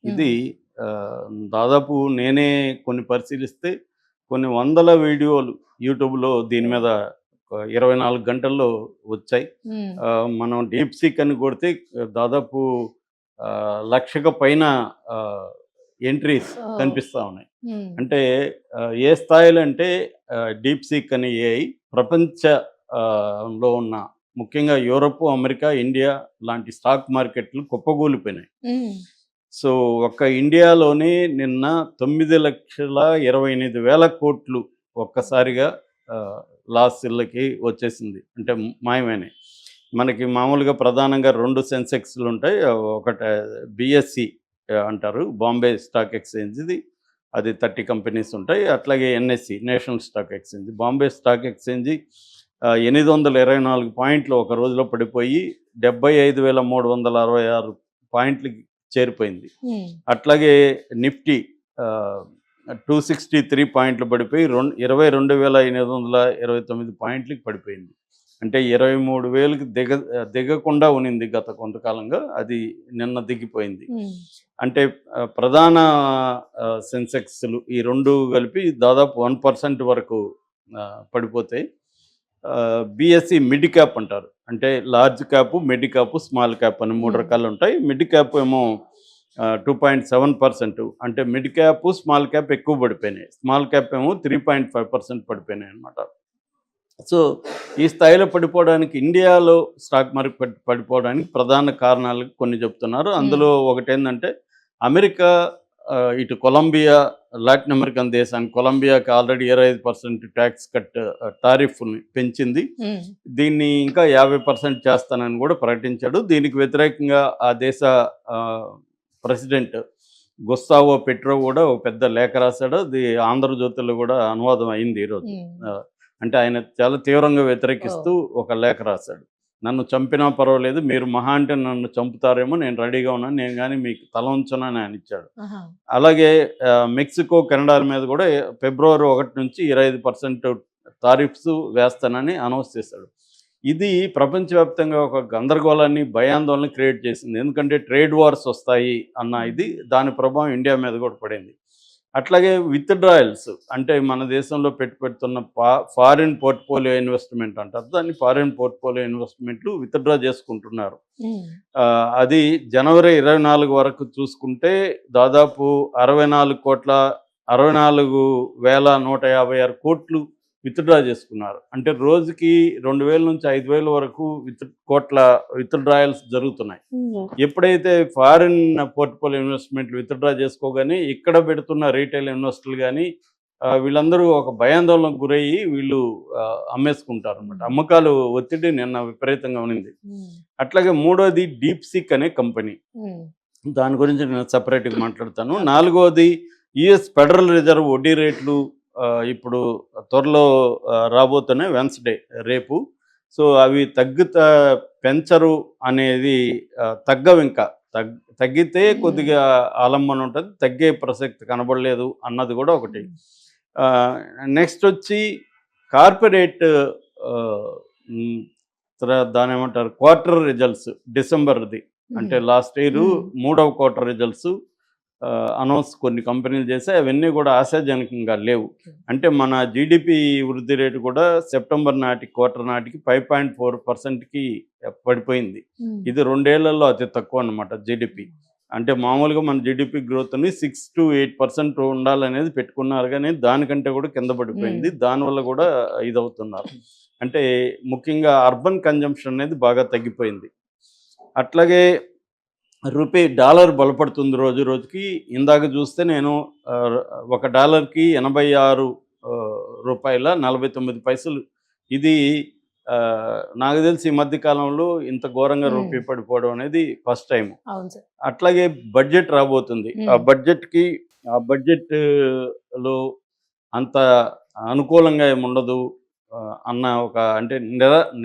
ఇది హ్మ్. దాదాపు నేనే కొన్ని పరిశీలిస్తే కొన్ని వందల వీడియోలు యూట్యూబ్‌లో దీని ఓహ్! మీద 24 గంటల్లో వచ్చాయి. హ్మ్. మనం డీప్ సీక్ అని కొడితే దాదాపు 1,00,000కు పైన ఆహ్, ఎంట్రీస్ ఓహ్! కనిపిస్తా ఉన్నాయి. హ్మ్. అంటే ఏ స్థాయిలో అంటే డీప్ సీక్ అని ఏఐ ప్రపంచ లో ఉన్న ముఖ్యంగా యూరప్, అమెరికా, ఇండియా లాంటి స్టాక్ మార్కెట్లు కుప్పగూలిపోయినాయి. హ్మ్. సో, ఒక్క ఇండియాలోనే నిన్న 9,28,000,00,000 ఒక్కసారిగా ఆహ్, లాసులకి వచ్చేసింది. అంటే మాయమైనాయి. మనకి మామూలుగా ప్రధానంగా 2 సెన్సెక్స్‌లుంటాయి. ఒకటి బీఎస్‌సి అంటారు. బాంబే స్టాక్ ఎక్స్‌చేంజ్‌ది. అది 30 కంపెనీస్ ఉంటాయి. అట్లాగే NSE national stock exchange. Bombay stock exchange 824 పాయింట్లు ఒక రోజులో పడిపోయి 75,366 పాయింట్లకి చేరిపోయింది. హ్మ్. అట్లాగే నిఫ్టీ ఆహ్, 263 పాయింట్లు పడిపోయి 22,829 పాయింట్లకి పడిపోయింది. అంటే 23,000కి దిగకుండా ఉన్నింది గత కొంతకాలంగా. అది నిన్న దిగిపోయింది. హ్మ్. అంటే ప్రధాన సెన్సెక్స్‌లు ఈ 2 కలిపి దాదాపు 1% వరకు పడిపోతాయి. బీఎస్‌సి మిడ్ క్యాప్ అంటారు. అంటే large cap, mid cap, small cap అని 3 హ్మ్. రకాలుంటాయి. మిడ్ క్యాప్ ఏమో 2.7% అంటే మిడ్ క్యాప్, స్మాల్ క్యాప్ ఎక్కువ పడిపోయినాయి. స్మాల్ క్యాప్ ఏమో 3.5% పడిపోయినాయన్నమాట. సో, ఈ స్థాయిలో పడిపోవడానికి ఇండియాలో స్టాక్ మార్కెట్ పడిపోవడానికి ప్రధాన కారణాలు కొన్ని చెప్తున్నారు. హ్మ్. అందులో ఒకటేందంటే అమెరికా ఇటు కొలంబియా లాటిన్ అమెరికన్ దేశానికి కొలంబియాకి ఆల్రెడీ 25% టాక్స్ కట్ టారిఫ్‌ని పెంచింది. హ్మ్. దీన్ని ఇంకా 50% చేస్తానని కూడా ప్రకటించాడు. దీనికి వ్యతిరేకంగా ఆ దేశ ఆహ్, ప్రెసిడెంట్ గుస్తావో పెట్రో కూడా ఒక పెద్ద లేఖ రాసాడు. అది ఆంధ్రజ్యోతిలో కూడా అనువాదం అయింది ఈరోజు. హ్మ్. ఆహ్, అంటే ఆయన చాలా తీవ్రంగా ఓహ్! వ్యతిరేకిస్తూ ఒక లేఖ రాసాడు. నన్ను చంపినా పర్వాలేదు. మీరు మహా అంటే నన్ను చంపుతారేమో నేను రెడీగా ఉన్నాను. నేను గాని మీకు తల వంచనని ఆయన ఇచ్చాడు. ఆహా! అలాగే మెక్సికో, కెనడాల మీద కూడా ఫిబ్రవరి 1 నుంచి 25% టారిఫ్స్ వేస్తానని అనౌన్స్ చేశాడు. ఇది ప్రపంచవ్యాప్తంగా ఒక గందరగోళాన్ని, భయాందోళన క్రియేట్ చేసింది. ఎందుకంటే ట్రేడ్ వార్స్ వస్తాయి అన్న హ్మ్. ఇది దాని ప్రభావం ఇండియా మీద కూడా పడింది. అట్లాగే విత్‌డ్రాయల్స్ అంటే మన దేశంలో పెడుతున్న ఫారిన్ పోర్ట్‌ఫోలియో ఇన్వెస్ట్‌మెంట్ అంటారు. దాన్ని ఫారిన్ పోర్ట్‌ఫోలియో ఇన్వెస్ట్‌మెంట్లు విత్‌డ్రా చేసుకుంటున్నారు. హ్మ్. అది జనవరి 24 వరకు చూసుకుంటే దాదాపు 64,64,156 విత్‌డ్రా చేసుకున్నారు. అంటే రోజుకి 2,000-5,000 వరకు కోట్ల విత్‌డ్రాయల్స్ జరుగుతున్నాయి. హ్మ్. ఎప్పుడైతే ఫారిన్ పోర్ట్‌ఫోలియో ఇన్వెస్ట్‌మెంట్లు విత్‌డ్రా చేసుకోగానే ఇక్కడ పెడుతున్న రీటైల్ ఇన్వెస్టర్లు గాని వీళ్ళందరూ ఒక భయాందోళనకు గురయ్యి వీళ్ళు అమ్మేసుకుంటారనమాట. హ్మ్. అమ్మకాలు ఒత్తిడి నిన్న విపరీతంగా ఉన్నింది. హ్మ్. అట్లాగే మూడోది డీప్ సీక్ అనే కంపెనీ. హ్మ్. దాని గురించి నేను సెపరేట్‌గా మాట్లాడతాను. ఓకే. నాలుగోది యూఎస్ ఫెడరల్ రిజర్వ్ వడ్డీ రేట్లు ఇప్పుడు త్వరలో రాబోతున్నాయి వెన్స్‌డే రేపు. సో, అవి పెంచరు అనేది తగ్గవింకా. తగ్గితే హ్మ్. కొద్దిగా ఆలంబన ఉంటది. తగ్గే ప్రసక్తి కనబడలేదు అన్నది కూడా ఒకటి. హ్మ్. ఆహ్, నెక్స్టొచ్చి కార్పొరేట్ ఆహ్, హ్మ్. దాన్నేమంటారు క్వార్టర్ రిజల్ట్స్ డిసెంబర్‌ది. అంటే హ్మ్. లాస్ట్ ఇయరు హ్మ్. మూడవ క్వార్టర్ రిజల్ట్స్ అనౌన్స్ కొన్ని కంపెనీలు చేసాయి. అవన్నీ కూడా ఆశాజనకంగా లేవు. ఓకే. అంటే మన జీడీపీ వృద్ధి రేటు కూడా సెప్టెంబర్ నాటికి క్వార్టర్ నాటికి 5.4%కి పడిపోయింది. హ్మ్. ఇది 2 ఏళ్లలో అతి తక్కువనమాట జీడీపీ. అంటే మామూలుగా మన జీడీపీ గ్రోత్‌ని 6-8% ఉండాలనేది పెట్టుకున్నారు గానీ, దానికంటే కూడా కింద హ్మ్. పడిపోయింది. దానివల్ల కూడా ఇదవుతున్నారు. అంటే ముఖ్యంగా అర్బన్ కన్జంప్షన్ అనేది బాగా తగ్గిపోయింది. అట్లాగే డాలర్ బలపడుతుంది రోజు రోజుకి. ఇందాక చూస్తే నేను ఆహ్, ఒక డాలర్‌కి 86 రూపాయల 49 పైసలు. ఇది నాకు తెలిసి ఈ మధ్య కాలంలో ఇంత ఘోరంగా హ్మ్. రూపీ పడిపోవడం అనేది ఫస్ట్ టైము. అవును సార్. అట్లాగే బడ్జెట్ రాబోతుంది. హ్మ్. ఆ బడ్జెట్‌లో అంత అనుకూలంగా ఏముండదు అన్న ఒక అంటే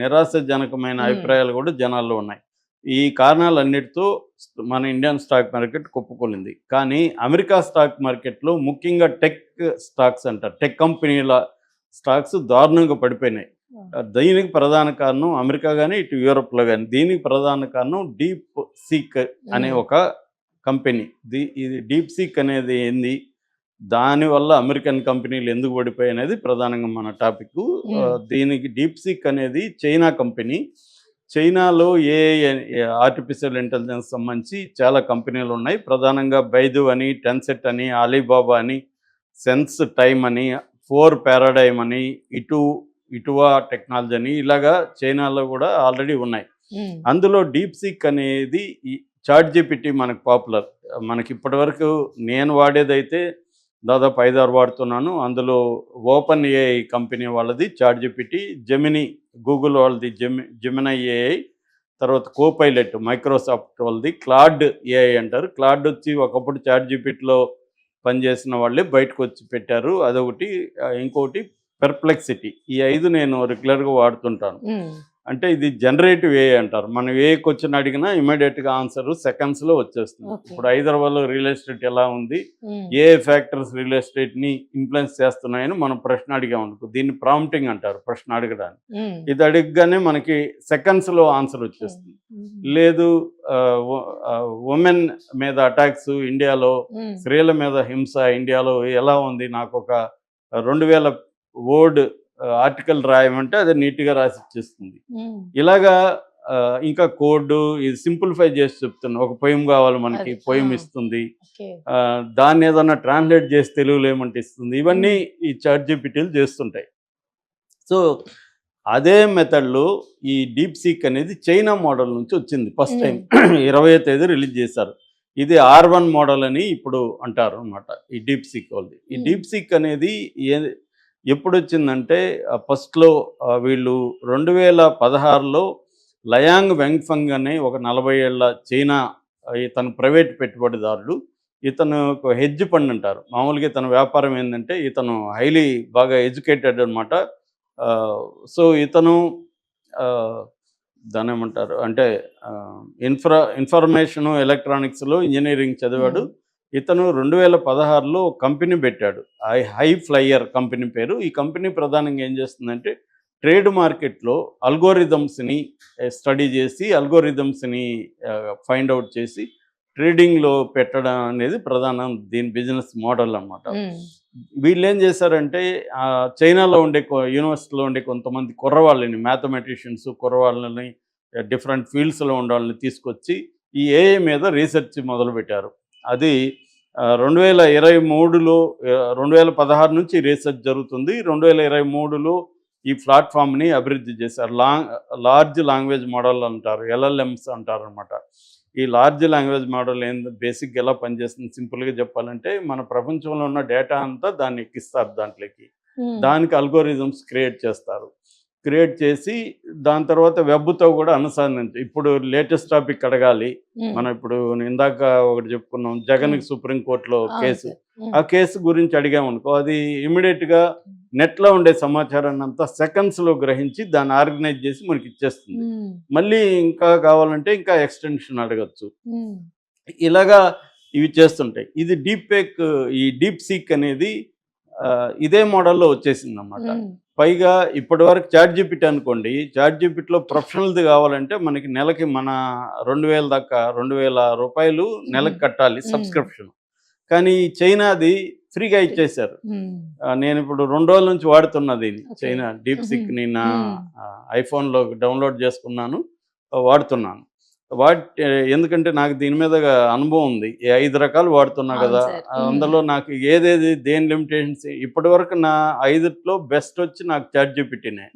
నిరాశాజనకమైన హ్మ్. అభిప్రాయాలు కూడా జనాల్లో ఉన్నాయి. ఈ కారణాలన్నిటితో మన ఇండియన్ స్టాక్ మార్కెట్ కుప్పకూలింది. కానీ అమెరికా స్టాక్ మార్కెట్‌లో ముఖ్యంగా టెక్ స్టాక్స్ అంటారు. టెక్ కంపెనీల స్టాక్స్ దారుణంగా పడిపోయినాయి. ఆ! దీనికి ప్రధాన కారణం అమెరికా గాని, ఇటు యూరోప్‌లో గాని దీనికి ప్రధాన కారణం డీప్ సీక్ అనే హ్మ్. ఒక కంపెనీ. ఇది డీప్‌సీక్ అనేది ఏంది? దానివల్ల అమెరికన్ కంపెనీలు ఎందుకు పడిపోయాయి అనేది ప్రధానంగా మన టాపిక్కు. దీనికి డీప్‌సీక్ అనేది చైనా కంపెనీ. చైనాలో ఆర్టిఫిషియల్ ఇంటెలిజెన్స్ సంబంధించి చాలా కంపెనీలు ఉన్నాయి. ప్రధానంగా బైదు అని, టెన్సెట్ అని, అలీబాబా అని, సెన్స్ టైమ్ అని, 4 పారాడైమ్ అని, ఇటువా టెక్నాలజీ అని ఇలాగా చైనాలో కూడా ఆల్రెడీ ఉన్నాయి. అందులో డీప్‌సీక్ అనేది ఈ చాట్‌జీపీటీ మనకు పాపులర్. మనకి ఇప్పటివరకు నేను వాడేదైతే దాదాపు 5, 6 వాడుతున్నాను. అందులో ఓపెన్ ఏఐ కంపెనీ వాళ్ళది చాట్‌జీపీటీ, జెమినీ గూగుల్ వాళ్ళది జెమినై ఏఐ, తర్వాత కోపైలట్ మైక్రోసాఫ్ట్ వాళ్ళది, క్లాడ్ ఏఐ అంటారు. క్లాడ్ వచ్చి ఒకప్పుడు చాట్‌జీపీటీలో పనిచేసిన వాళ్ళే బయటకు వచ్చి పెట్టారు. అదొకటి. ఇంకొకటి పెర్ప్లెక్సిటీ. ఈ 5 నేను రెగ్యులర్గా వాడుతుంటాను. అంటే ఇది జనరేటివ్ ఏఐ అంటారు. మనం ఏ క్వశ్చన్ అడిగినా ఇమీడియట్గా ఆన్సర్ సెకండ్స్లో వచ్చేస్తుంది. ఇప్పుడు హైదరాబాద్లో రియల్ ఎస్టేట్ ఎలా ఉంది, ఏ ఫ్యాక్టర్స్ రియల్ ఎస్టేట్ని ఇన్ఫ్లుయెన్స్ చేస్తున్నాయని మనం ప్రశ్న అడిగామనుకో, దీన్ని ప్రాంప్టింగ్ అంటారు ప్రశ్న అడగడానికి. ఇది అడగగానే మనకి సెకండ్స్లో ఆన్సర్ వచ్చేస్తుంది. లేదు ఉమెన్ మీద అటాక్స్ ఇండియాలో, స్త్రీల మీద హింస ఇండియాలో ఎలా ఉంది, నాకు ఒక 2000 వర్డ్ ఆర్టికల్ రాయమంటే అది నీట్గా రాసి ఇచ్చేస్తుంది. ఇలాగా ఇంకా కోడ్ ఇది సింప్లిఫై చేసి చెప్తున్నా. ఒక పొయం కావాలి మనకి, పొయం ఇస్తుంది. దాన్ని ఏదన్నా ట్రాన్స్లేట్ చేసి తెలుగులో ఏమంటే ఇస్తుంది. ఇవన్నీ ఈ చాట్‌జీపీటీలు చేస్తుంటాయి. సో అదే మెథడ్లో ఈ డీప్‌సీక్ అనేది చైనా మోడల్ నుంచి వచ్చింది. ఫస్ట్ టైం 20వ తేదీ రిలీజ్ చేశారు. ఇది R1 మోడల్ అని ఇప్పుడు అంటారు అనమాట ఈ డీప్‌సీక్ వాళ్ళది. ఈ డీప్‌సీక్ అనేది ఎప్పుడు వచ్చిందంటే ఫస్ట్లో వీళ్ళు 2016లో లయాంగ్ వెంగ్ఫంగ్ అనే ఒక 40 ఏళ్ల చైనా, ఇతను ప్రైవేట్ పెట్టుబడిదారుడు. ఇతను ఒక హెడ్జ్ ఫండ్ అంటారు. మామూలుగా ఇతను వ్యాపారం ఏంటంటే ఇతను హైలీ బాగా ఎడ్యుకేటెడ్ అనమాట. సో ఇతను దాన్ని ఏమంటారు అంటే ఇన్ఫర్మేషను ఎలక్ట్రానిక్స్లో ఇంజనీరింగ్ చదివాడు. ఇతను 2016లో కంపెనీ పెట్టాడు. హై ఫ్లైయర్ కంపెనీ పేరు. ఈ కంపెనీ ప్రధానంగా ఏం చేస్తుందంటే ట్రేడ్ మార్కెట్లో అల్గోరిథమ్స్ని స్టడీ చేసి, అల్గోరిథమ్స్ని ఫైండ్ అవుట్ చేసి ట్రేడింగ్లో పెట్టడం అనేది ప్రధానం దీని బిజినెస్ మోడల్ అన్నమాట. వీళ్ళు ఏం చేశారంటే చైనాలో ఉండే యూనివర్సిటీలో ఉండే కొంతమంది కుర్రవాళ్ళని, మ్యాథమెటిషియన్స్ కుర్రవాళ్ళని, డిఫరెంట్ ఫీల్డ్స్లో ఉండే వాళ్ళని తీసుకొచ్చి ఈ ఏఐ మీద రీసెర్చ్ మొదలుపెట్టారు. అది 2023లో 2016 నుంచి రీసెర్చ్ జరుగుతుంది. 2023లో ఈ ప్లాట్ఫామ్ని అభివృద్ధి చేశారు. లార్జ్ లాంగ్వేజ్ మోడల్ అంటారు, LLMs అంటారు అనమాట. ఈ లార్జ్ లాంగ్వేజ్ మోడల్ బేసిక్గా ఎలా పనిచేస్తుంది సింపుల్గా చెప్పాలంటే, మన ప్రపంచంలో ఉన్న డేటా అంతా దాన్ని ఎక్కిస్తారు దాంట్లోకి. దానికి అల్గోరిథమ్స్ క్రియేట్ చేస్తారు. క్రియేట్ చేసి దాని తర్వాత వెబ్తో కూడా అనుసంధానించి, ఇప్పుడు లేటెస్ట్ టాపిక్ అడగాలి మనం, ఇప్పుడు ఇందాక ఒకటి చెప్పుకున్నాం జగన్కి సుప్రీంకోర్టులో కేసు, ఆ కేసు గురించి అడిగామనుకో, అది ఇమీడియట్గా నెట్లో ఉండే సమాచారాన్ని అంతా సెకండ్స్లో గ్రహించి దాన్ని ఆర్గనైజ్ చేసి మనకి ఇచ్చేస్తుంది. మళ్ళీ ఇంకా కావాలంటే ఇంకా ఎక్స్టెన్షన్ అడగచ్చు. ఇలాగా ఇవి చేస్తుంటాయి. ఇది ఈ డీప్‌సీక్ అనేది ఇదే మోడల్లో వచ్చేసింది అన్నమాట. పైగా ఇప్పటి వరకు చాట్‌జీపీటీ అనుకోండి, చాట్‌జీపీటీలో ప్రొఫెషనల్ది కావాలంటే మనకి నెలకి మన 2000 దాకా 2000 రూపాయలు నెలకు కట్టాలి సబ్స్క్రిప్షన్. కానీ చైనాది ఫ్రీగా ఇచ్చేశారు. నేను ఇప్పుడు 2 రోజుల నుంచి వాడుతున్నది చైనా డీప్‌సీక్ని. నా ఐఫోన్లో డౌన్లోడ్ చేసుకున్నాను, వాడుతున్నాను. ఎందుకంటే నాకు దీని మీద అనుభవం ఉంది. 5 రకాలు వాడుతున్నా కదా, అందులో నాకు దేని లిమిటేషన్స్ ఇప్పటి వరకు నా 5లో బెస్ట్ వచ్చి నాకు చాట్‌జీపీటీనే.